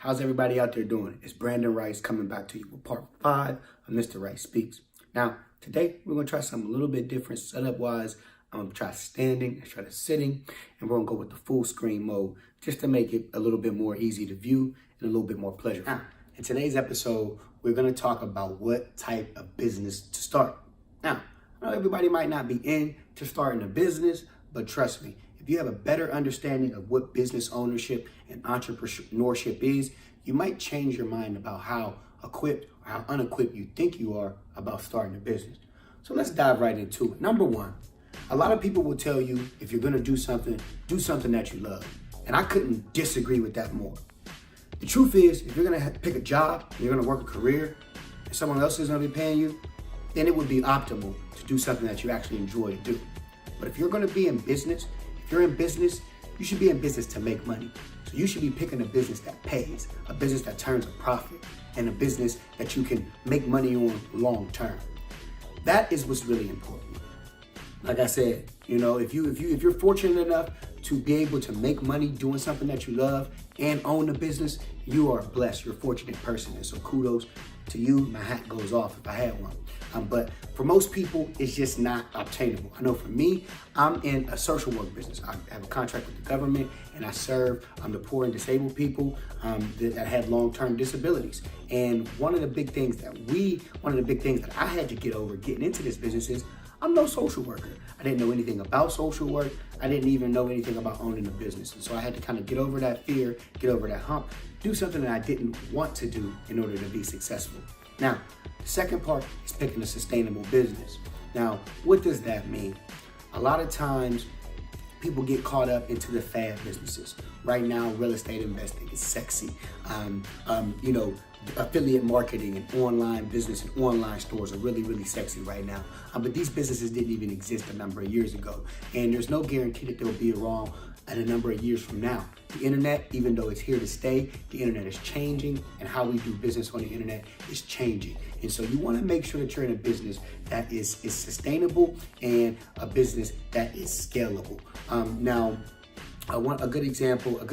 How's everybody out there doing? It's Brandon Rice coming back to you with part 5 of Mr. Rice Speaks. Now, today we're going to try something a little bit different setup-wise. I'm going to try standing, and try to sitting, and we're going to go with the full screen mode just to make it a little bit more easy to view and a little bit more pleasurable. Now, in today's episode, we're going to talk about what type of business to start. Now, I know everybody might not be into starting a business, but trust me, if you have a better understanding of what business ownership and entrepreneurship is, you might change your mind about how equipped or how unequipped you think you are about starting a business. So let's dive right into it. Number one, a lot of people will tell you if you're going to do something that you love. And I couldn't disagree with that more. The truth is, if you're going to pick a job, and you're going to work a career, and someone else is going to be paying you, then it would be optimal to do something that you actually enjoy to do. But if you're going to be in business, if you're in business, you should be in business to make money. So you should be picking a business that pays, a business that turns a profit, and a business that you can make money on long term. That is what's really important. Like I said, if you're fortunate enough to be able to make money doing something that you love and own a business, you are blessed. You're a fortunate person. And so kudos to you. My hat goes off if I had one. But for most people, it's just not obtainable. I know for me, I'm in a social work business. I have a contract with the government, and I serve the poor and disabled people that have long-term disabilities. And one of the big things that I had to get over getting into this business is I'm no social worker. I didn't know anything about social work. I didn't even know anything about owning a business. And so I had to kind of get over that fear, get over that hump, do something that I didn't want to do in order to be successful. Now, the second part is picking a sustainable business. Now, what does that mean? A lot of times, people get caught up into the fad businesses. Right now, real estate investing is sexy. Affiliate marketing and online business and online stores are really, really sexy right now. But these businesses didn't even exist a number of years ago. And there's no guarantee that they'll be around in a number of years from now. The internet, even though it's here to stay, the internet is changing, and how we do business on the internet is changing. And so you want to make sure that you're in a business that is sustainable and a business that is scalable. I want a good example of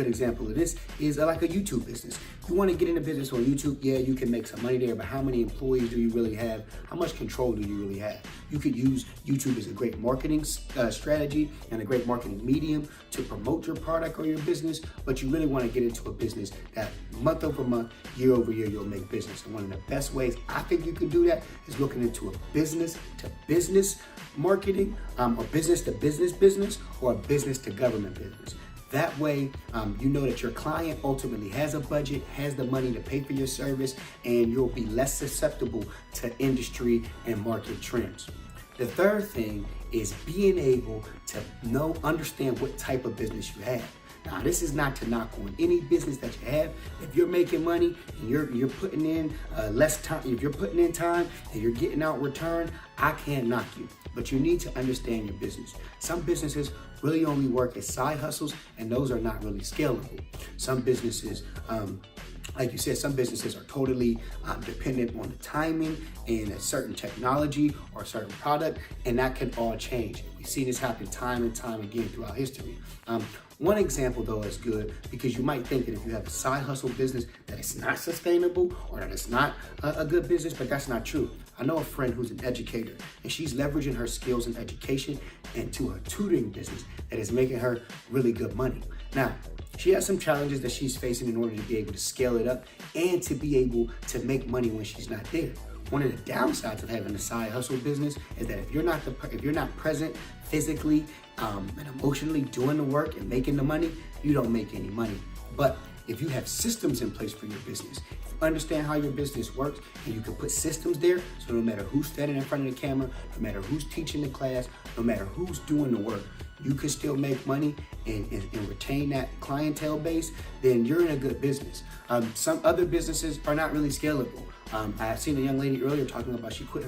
this is like a YouTube business. You want to get into business on YouTube, yeah, you can make some money there, but how many employees do you really have? How much control do you really have? You could use YouTube as a great marketing strategy and a great marketing medium to promote your product or your business, but you really want to get into a business that month over month, year over year, you'll make business. And one of the best ways I think you can do that is looking into a business to business marketing, or business to business, or a business to government business. That way, you know that your client ultimately has a budget, has the money to pay for your service, and you'll be less susceptible to industry and market trends. The third thing is being able to understand what type of business you have. Now, this is not to knock on any business that you have. If you're making money and you're putting in less time, if you're putting in time and you're getting out return, I can't knock you. But you need to understand your business. Some businesses really only work as side hustles, and those are not really scalable. Some businesses, like you said, some businesses are totally dependent on the timing and a certain technology or a certain product, and that can all change. We've seen this happen time and time again throughout history. One example, though, is good because you might think that if you have a side hustle business that it's not sustainable or that it's not a good business, but that's not true. I know a friend who's an educator, and she's leveraging her skills in education into a tutoring business that is making her really good money. Now, she has some challenges that she's facing in order to be able to scale it up and to be able to make money when she's not there. One of the downsides of having a side hustle business is that if you're not present physically and emotionally doing the work and making the money, you don't make any money. But if you have systems in place for your business, if you understand how your business works, and you can put systems there, so no matter who's standing in front of the camera, no matter who's teaching the class, no matter who's doing the work, you can still make money and retain that clientele base, then you're in a good business. Some other businesses are not really scalable. I've seen a young lady earlier talking about she quit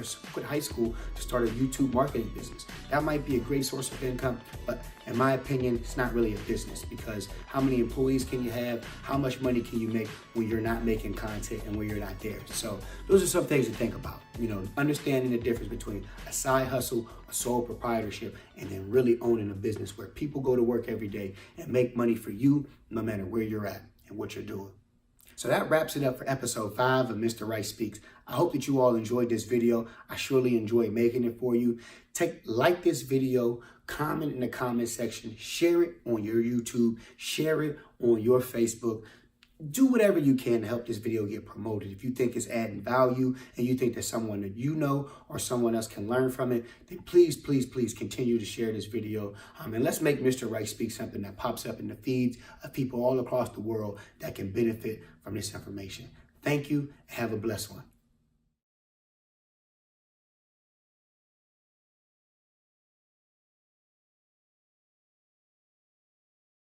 high school to start a YouTube marketing business. That might be a great source of income, but in my opinion, it's not really a business because how many employees can you have? How much money can you make when you're not making content and when you're not there? So those are some things to think about. Understanding the difference between a side hustle, a sole proprietorship, and then really owning a business where people go to work every day and make money for you no matter where you're at and what you're doing. So that wraps it up for episode 5 of Mr. Wright Speaks. I hope that you all enjoyed this video. I surely enjoyed making it for you. Like this video, comment in the comment section, share it on your YouTube, share it on your Facebook. Do whatever you can to help this video get promoted. If you think it's adding value and you think there's someone that you know or someone else can learn from it, then please, please, please continue to share this video. And let's make Mr. Wright Speak something that pops up in the feeds of people all across the world that can benefit from this information. Thank you and have a blessed one.